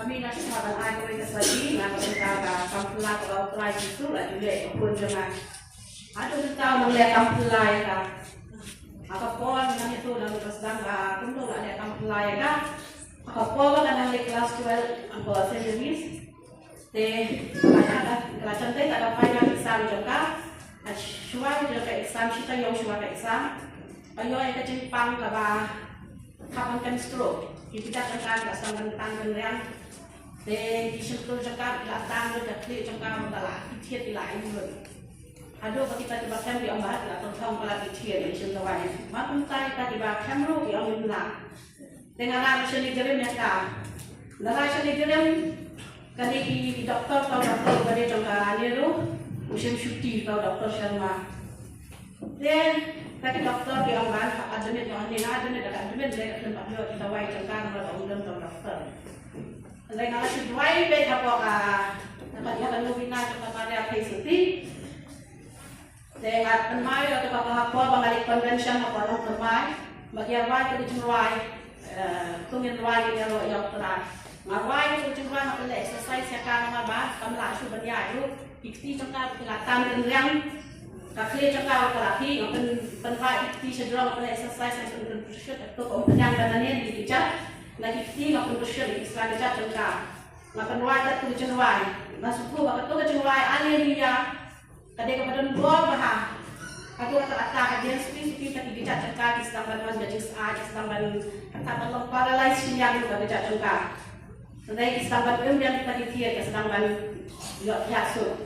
kami nasi makan air kami kesaji nak kita kampela kalau pelai itu lah juga pun jangan ada kita melihat kampela ya apa pun dengan itu dan sedang kumpul ada kampela ya apa pun dengan kelas 12 ambil service teh ada kelas cantik ada final exam juga syuai juga exam kita yang syuai exam ayo kita cimpang kapan kan stroke kita tekan sedang tentang yang thì chúng tôi cho các là tăng được các liệu trong cao là lại thiệt thì lại người aduh ketika tiba kan di ombak là tổng thông là bị thiệt để chúng tôi mà chúng ta tiba kan lu di ông là dengan ada seni gerim ya ka dengan seni gerim kali di dokter atau dokter pada trong ka ni lu musim cuti atau dokter Sharma then kali dokter di ombak ada ni ada ni dekat tempat dia kita wai trong ka kalau undang dokter Lai ngala si duai be apa dapat ya kan lubina tempat ada PCT. Dengan penmai atau apa bangalik convention apa orang penmai bagi awal itu cumai tungin duai dia lo yang terai. Ngawai itu cumai apa le exercise ya kan ngaba kamla su banya itu ikti cungka pelatan yang kakli cungka pelati yang penmai ikti sedang apa exercise yang berproses atau kompetensi dananya dibicarakan lagi tinggal production Islam kita cengkak, makan wajah tu cenwai, masuk tu makan tu cenwai aleria, kadang kepada dua bahang, aku kata dia sepi tapi kita cengkak Islam ban majlis Islam ban kata belum paralysis yang kita baca cengkak, sedang Islam ban yang kita ditiak Islam ban yok yasu,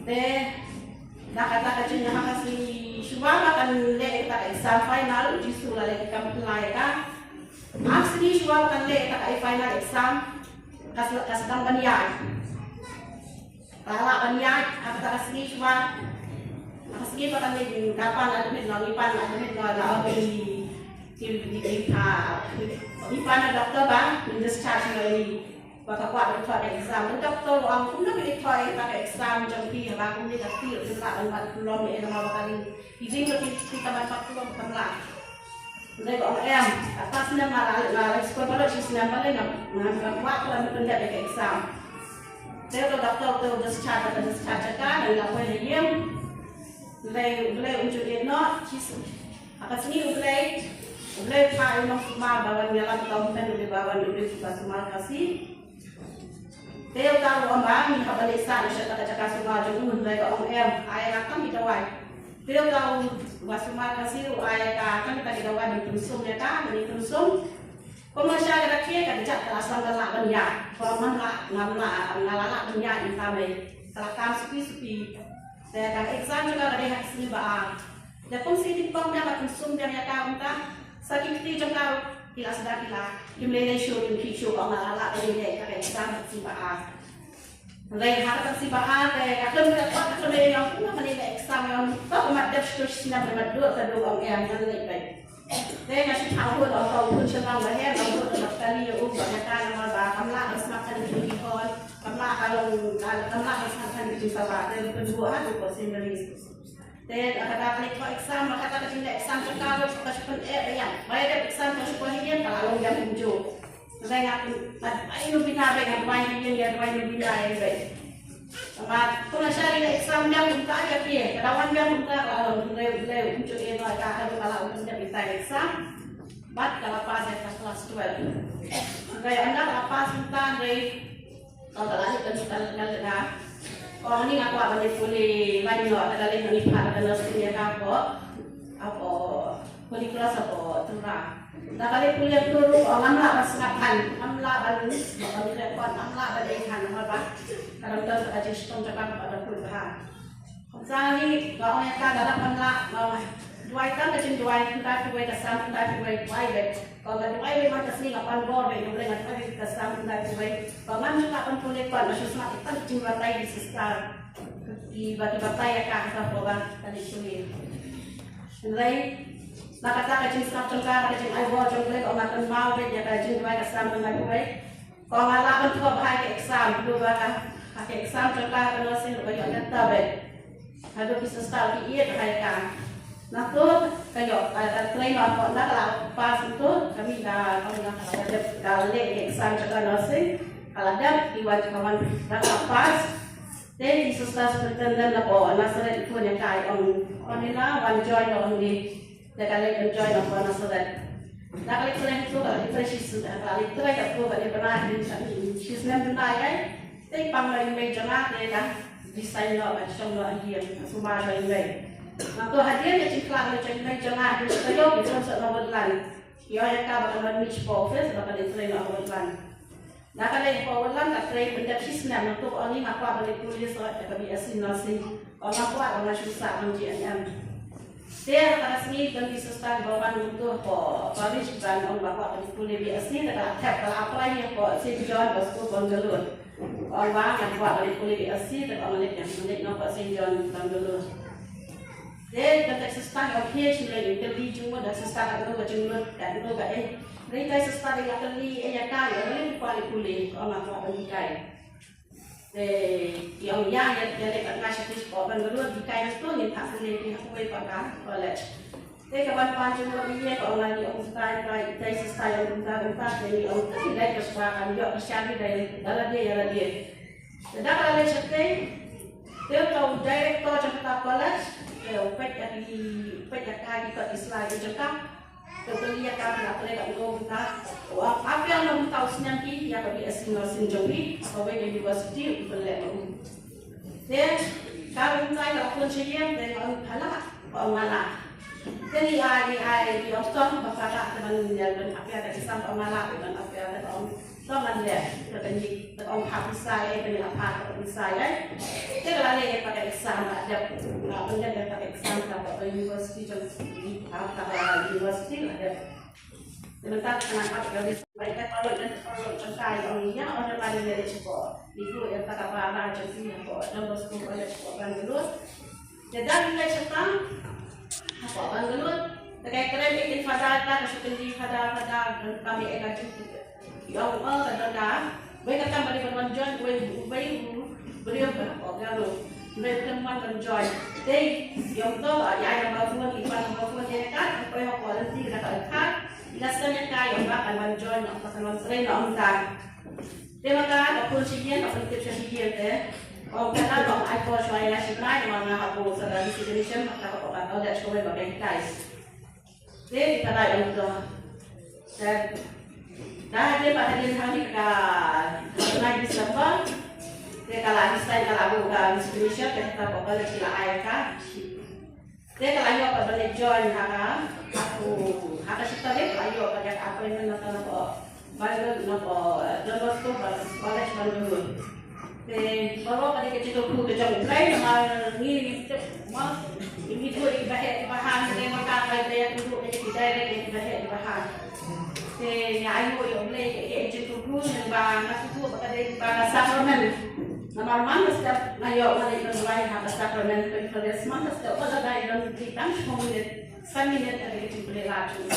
dah kata kecilnya makasih syukur akan le kita exam final uji sulah le kita mulai kan. Asli syual kan le tak final exam kasdang banyak lala banyak apa tak asli syual asli kan le kapan ada mit nalipan ada mit nala di ipan dokter bang discharge dari baka kuat untuk exam dokter orang pun nak ikut pada exam jampi bang pun dia kecil juga tempat belum ni nama kali izin kita dapat belum pernah Jadi kalau atasnya malah sekolah pada sisi nampak nggak waktu ada penjara ke exam. Saya kalau dokter tu discharge kan, dan nggak boleh diem. Boleh unjuk dia not, atas ini boleh pak umum semua bawa dalam tahun boleh bawa boleh juga semua kasih. Saya tahu orang minta balik sana, saya tak cakap semua jauh dari orang ayah akan kita wai. Dia tahu wasuma kasih ayah kan kita kita wajib tusum ya kan, ini tusum. Pemasya kita kira kan jat kelas langgar banyak, forman lah ngalala banyak di kami. Kelakam sepi. Saya kan exam juga ada yang sini bah. Dan pun sih dipang dia kan tusum dia ya kan kita sakit ti jangkau tidak sedar tidak. Jumlah show orang ngalala dari dia kan exam sini bah. Lai harap si bahar akan dapat akan yang pun menilai exam yang tak macam terus nak berdua kedua orang yang menilai. Saya ngasih tahu atau pun senang bahaya kalau nak kali banyak kan nama kamla harus makan di hall kamla kalau kamla harus makan di sawah dan kedua itu persendaris. Dan kata kali exam kata kali exam kalau kasupan yang bayar exam kasupan ini kalau jam 7. Saya ay binabe ng wine yung binabe right. Sama kung nasari na exam niya kung kaya piye, kadawan niya kung kaya lew unjuk ino ay kakalo kala unjuk niya bitay exam. Bat kalapas ay kelas 12. Kaya anda kalapas minta dari kalau lagi kan na. Kalau ini aku akan dipuli banyak ada lagi yang ipar ada nasinya apa puli kelas apa turah. Nah kali kuliah dulu orang lah pasangkan, amla balus, kalau repot amla badaikan apa? Kalau kita aja sistem cakap pada perubahan. Jadi kalau yang kan ada amla, dua kan kecil dua kita kesam kita dua. Kalau dua memang kesini kapan bor, boleh nggak kesam kita dua. Kalau mana juga kan boleh kan, masih semua kita kecil batai di sekitar, di batai ya kan kita program tadi sulit. Mulai nakata kacing snap cengkar kacing aibo cengkle kok makan mau ya kacing dua exam dengan dua kalau ngalaman tuh bahaya exam dua pakai exam cengkar kalau sih lebih banyak tabe ada bisa start iya bahaya kan Nah tuh kayak ada train apa nak kalau pas itu kami dah kami dah kalau ada exam juga nasi kalau ada diwajib kawan nak pas then susah seperti dan apa nasaret itu yang kaya on ini lah one join on di dekat enjoy apa nasaret nak kalau train itu kalau itu sudah kalau itu kayak tu kalau pernah di she's never naik tapi panggilan meja nak dia dah desain lo macam lo dia semua ada ini. Nah tu hadiah yang ciklah macam meja nak dia setuju kita masuk nomor lan. Ia yang kau bakal meet office bakal train nomor lan. Nah kalau yang kawalan tak train benda sisnya untuk orang ini aku boleh tulis soal kami asin nasi orang aku orang susah menjian. Dia kata sini dan disusah bawa untuk apa dan orang bawa boleh tulis di asin dan kalau apa lagi yang kau sih jual bosku bangalore orang yang bawa boleh tulis di asin dan orang yang nampak sih jual bangalore. Dia kata susah yang hias lagi kerja cuma dah susah kalau berjumlah kan itu kan mereka susah dia kali ya kaya boleh kuali orang tua berikai. Yang dia dekat nasi sekolah dulu dikai itu ni tak boleh dihasilkan pakai college. Dia kawan panjang dia kalau lagi orang style kai susah yang bentar jadi orang tidak kesukaan juga persiapan dari dalam dia. Sedang kalau seperti dia tahu director Jakarta College, pet kaki kat Islam Jakarta. Kemudian kami apply kat kita. Apa yang kamu tahu senyanti yang kami asin jombi, sebagai university boleh mahu. Dan kami mulai lakukan sejian dengan halak, pengalah. Jadi ai di Austin berkata teman yang apa yang ada pengalah dengan apa yang ada teman dia, terkait hak saya dengan apa hak saya. Jadi kalau dia pakai exam ada, benda dia pakai exam kat university university ada. Sementara kenapa kalau mereka kalau contoh orangnya orang lain dari sekolah, itu yang tak apa jadi apa nombor sekolah kan dulu. Jadi mulai sekarang apa kan dulu terkait keren bikin fadal kan seperti fadal kami agak cukup. Yang kadang-kadang mereka kan balik menjoin beliau berapa lalu mereka menjoin. Jadi yang tu yang berbuat ibadah berbuat dia kan apa yang kualiti kita kan biasanya kaya bahkan menjoin atau mentrain orang. Dia maka aku sihir atau kita sihir deh. Kalau kita kalau aku saya sebenarnya mana aku sedang di situation maka aku akan tahu that's why bagai guys. Jadi kita ada yang tu dan dah dia pada dia hari ke Desember dia kalau style kalau aku ke Indonesia kita bakal sila ayah dia kalau aku boleh join aku cerita dia kalau aku ada apa yang nak baru nombor tu college baru baru pada kecil tu kejauh lain ni ini tu bahan dia makan dia duduk dia direct dia bahan ayo yang boleh kecil tu bang tu pada sacrament normalman setiap ayo mari mulai ada sacrament pada semasa setiap pada dalam kita semua seminar ada kecil boleh lalu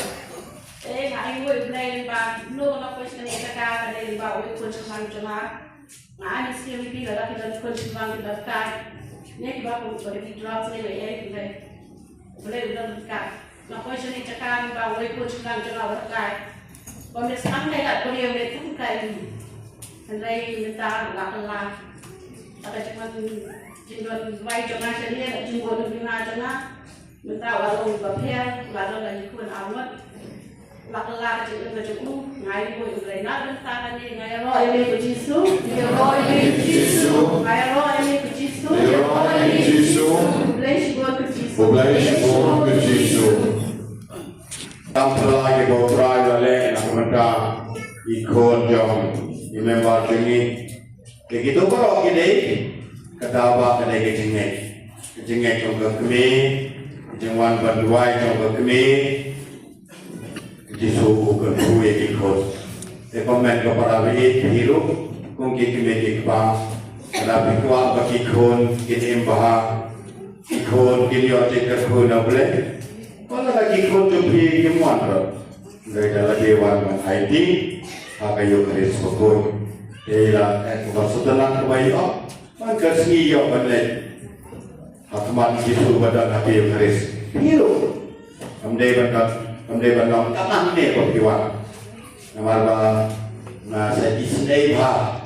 ayo boleh bang no question kita ada bang ikut cuma nah ini sih lebih lagi kita kunci bang kita kan ni kita boleh drop ni kita boleh dekat nah question ini cakap bang ikut cuma kan kalau sampai tak boleh pun kan andai minta lah ada cuma jindon baik jangan sendiri jindon bina jangan minta walau berpihak walau lagi pun awat laklah kecil cukup ngai boleh nak minta kan ni ngai roh ini kucisu ngai roh ini kucisu bless God kucisu Tampil lagi beberapa kali nak mereka ikut jom member ini. Begitu kalau kita ketawa kita kecingek jom kami, kecingwan berdua jom kami, disuruh kedua ikut. Rekomen kepada hidup, mungkin kami ikut. Kalau ikut bagi kita embah ikut kita cikgu boleh. Kalau lagi kontribusi kemuan dari dalam dewan IT, akayu keris pokok, ialah setelah kebaik, maka seni yang benar, hakmat itu pada akayu keris. Piru. Kamde bandang tangan ni perpiwan. Namanya saya isnei bah.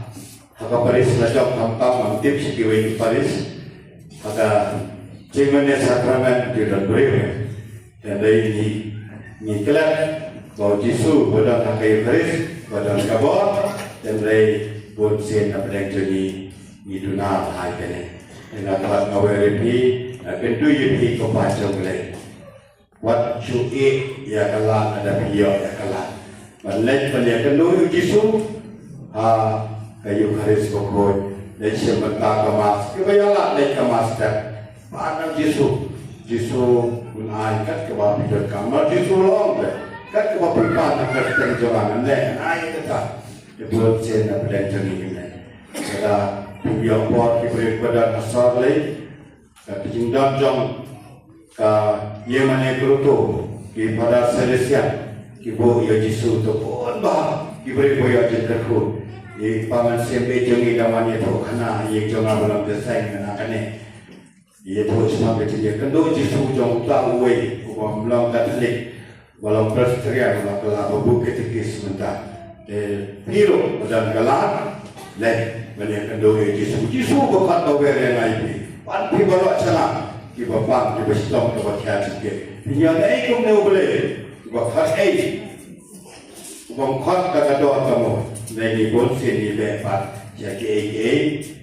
Haka Paris lajak tamtam antip sikiwe di Paris. Haka cemene sakramen di dalam beriwe. Dan dari ni kelak bahwa Yesus pada hakai Paris pada kabar dan dari buat sen apa yang jadi itu nak hai kene. Dengan kelas ngawerepi kentu yepi kopacong leh. What you eat ya kalah ada piyo ya kalah. Balai balai kentu Yesus kayu Paris pokok. Lepas mentah kemas, kebayanglah lek kemas tak. Mana Yesus menai kat ke bawah pijar kamar Yesus long le. Kat ke bawah perpan nak kerja jangan le. Naik kata. Dibuat sen apa yang jadi ini. Kita piang pot diberi pada asal le. Kita tinggal jam ke Yemen Kurutu di pada Selesian. Kibo ya Yesus tu pun bah diberi boya jenderku. Di paman sembe jengi damannya tu karena ia jangan belum desain dengan akane. Ia tu cuma bercerita kendo Yesus jong tak uai, bukan belum Katolik, belum Presbyterian, belum kelab bukit tikis sebentar. Hero dan galak, leh banyak kendo Yesus bukan tahu yang lain. Panti baru cakap, kita bang, kita stop, kita kiat sikit. Yang lain kau ni boleh, kita khas bukan khas kata doa kamu. Dari pun sini lepas jadi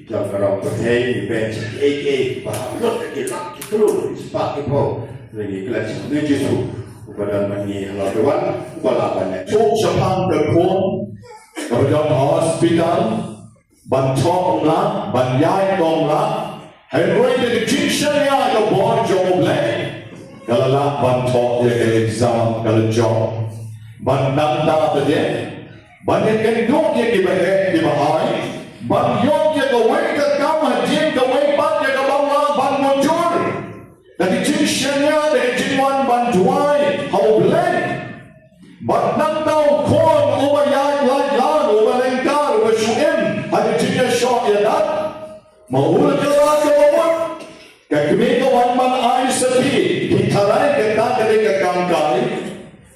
jam kerang perhai lepas jadi bahawa kita terus sepak itu lagi kelas Yesus kepada mani halau dewan balapan. Cuk Jepang berkuat kepada hospital bantok lah, banjai dong lah. Henry dari Cinshaya ke bawah job leh. Kalau lah bantok dia exam kalau job bandang tak ada. Banyak kan dok dia di bahai, banyak dia kawai ke kamar, dia kawai ban dia ke bawah ban muncul. Dari jinsyanya dari jinwan bantuai, hau beleng. Bandang tahu kon ubayat lajlan, ubalengkar, ubasuin, ada jinya syok ya dat. Mau kelar ke bawah, kami kawan man air sepi, ditarai kita dari kekangkai.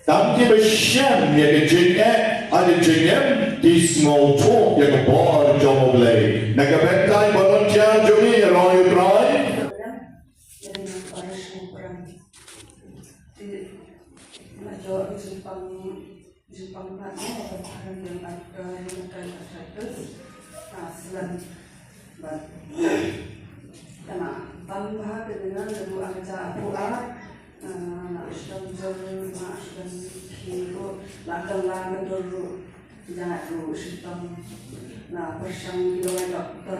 Tanti bersyan ya kejennya ada jenyen di small talk yang bar jom boleh. Nagabentai volunteer jumi roy roy. Jadi harus ukuran di major Jepang mana orang yang ada yang satu aslan karena tambah dengan dua aja puas. Nasdem jauh, nasdem kiri, lakukan dulu, jangan dulu sistem. Nah, persang kita dokter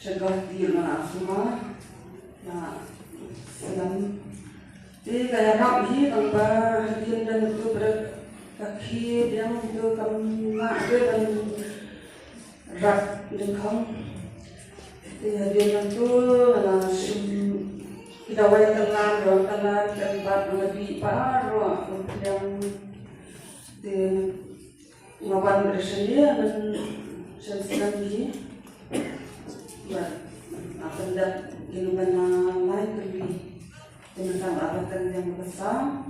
cegah di mana semua. Nah, sedang di kayak kami tanpa hadiah dan itu berkaki yang itu kami nak dan rak dengan di hadiah itu langsung kita wajah kelar tempat lebih parah yang di ngawan bersedia dan sensitif ini, akan dapat ilmu lain lebih tentang abatan yang besar.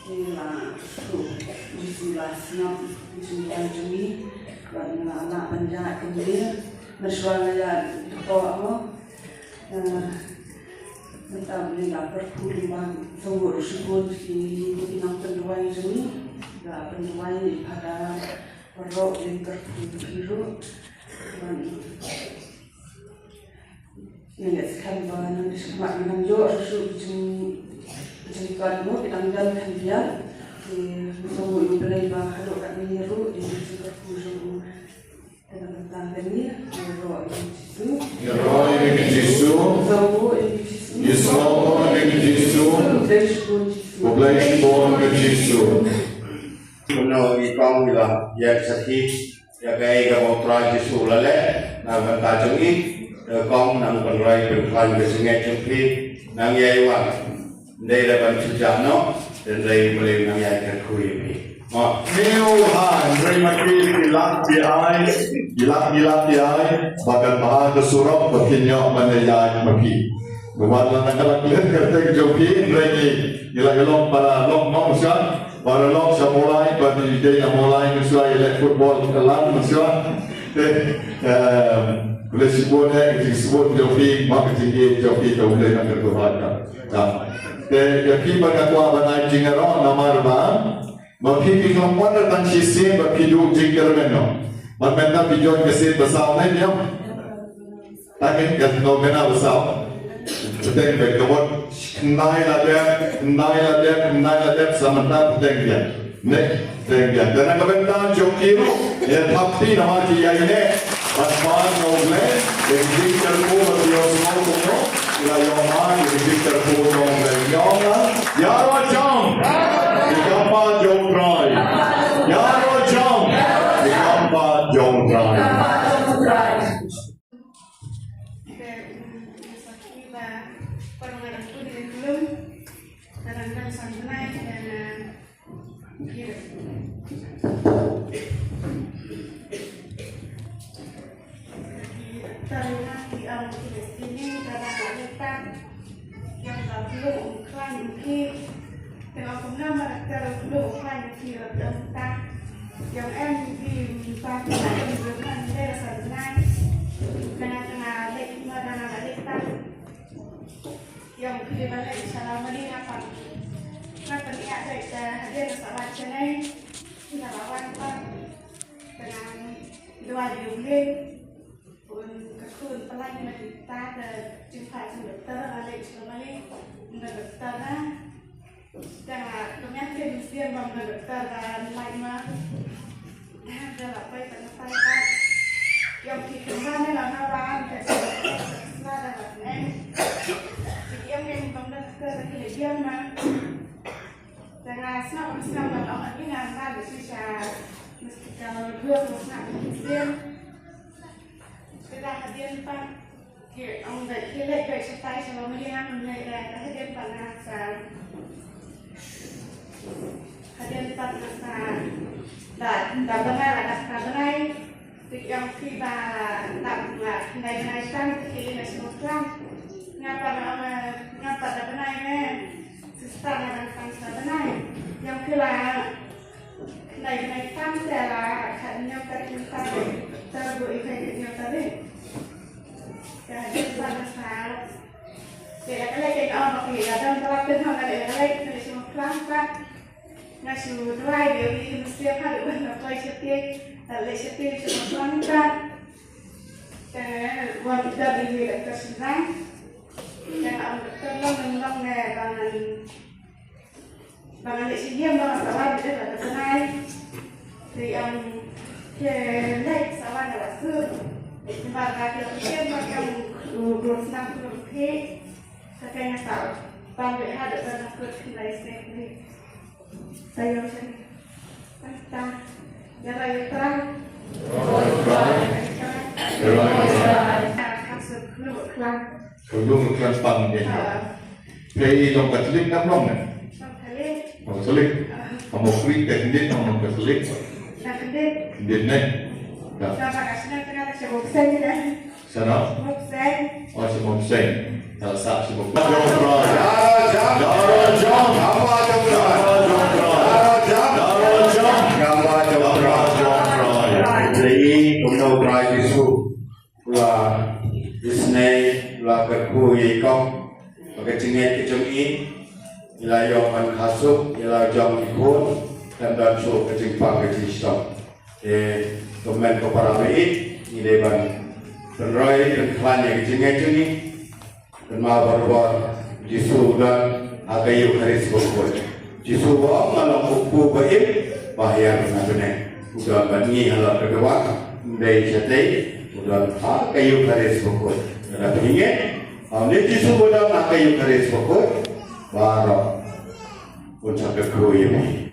Inilah Bismillah Juni dan anak panjang kemudian bersuara doa. Kita belilah perkuliman sungguh syukur di bidang penduai ini, dan penduai pada perok yang terbiru dan yang sekarang yang disebut dengan jauh susu jengkal mu kita menjalankan dia di sungguh beli baharu kami niru di perkuliman tentang ini perok itu. Islam ini Yesus, Poblaci born with Jesus. Kuno ikong bila ya sakit ya kaya kamotra Yesus lale na bantajungi kong nang penrai berklan kesengai jumpi nang yaiwan dari ban sujano dan dari mulai nang yai kerkui Neo Han, terima kasih ilak diai, bagan bahan kesurok berkinyok menayai maki. Buat anak anak lihat kerja joki, lagi ilak para long manusia, para long samulai, pada ide yang mulai misalnya ilak football kelam misalnya, boleh sebutnya, sebut joki, mak tinggi joki kau boleh nak berbuat. Joki bagai tua banai jingeron nama rumah. Bagi kelompok tentang sisi bagi dua jingkar meno, mana video kesini besar ni dia, tapi kan no mena besar, sedang berkebut kenai ladem, sementara sedang dia, sedang dia. Dan kebetulan joki itu, ya tapi nama dia ini, pasal noble, jingkar pun dia semua punya, ia yang mana jingkar pun noble, ya macam. Digambar Jong Rai. Ya Rojong. Digambar Jong Rai. Dengan pengamat terlalu banyak kira tentang yang diminta dengan desa dengan tengah-tengah lekma dan lekta yang dibalik salah meninggalkan. Maka dia ada hadir sahabat cenai kita lawan dengan dua jumlah pun kekun pelan kita dan jumpa dokter ada selama ini dokter dan kemudian dia membuat dokter dan lainnya adalah baik dan baik yang dikembangkan dalam orang dan yang membuat dokter dia dengan senang orang ini nanti bisa meski kalau dua senang dia kita hadir pak ông đợi khi lệ gậy tay cho nó mới ăn này là cái đêm bạn nào sáng hadiah empat masa dan benar ada benar yang kita tak naikkan kiri nasional ngapa ada benarnya sistem yang bangsa benar yang kira naikkan secara hanya tercinta terbuat efeknya tadi jadi bangsa tidak ada lagi orang kira dan terakhir hanya ada lagi nasional kan nasi dua dia mesti ada banyak lagi cuma kan dan buat kita beli dokter senang dan dokter memang bangan di sini yang bangan sawan dia dokter senang yang lain sawan ada su sebagai dokter yang urus senang urus saya tahu panggil ada dokter lain sekali saya tentang jalan terang kasus keluar Belum pang dia. Pei dong Katolik kan dong? Katolik. Kamu free Katolik, kamu Katolik. Katolik nih. Sana? Oh, semua sen. Kalau sah semua. La kerku yikong pakai cengai kecungi ila yong khasuk ila jong ikut dan so kecimpang kecistong komen ko para mei ile ban penroy dan klanya kecengai cungi dan ma barbar jisu dan agayu haris bokor jisu ba malong ku baik bahaya nabene udah bani halal kedua dei chate udah agayu haris bokor ada ingin, ini sudah nak kayu keris pokok, baru puncak kekui ini.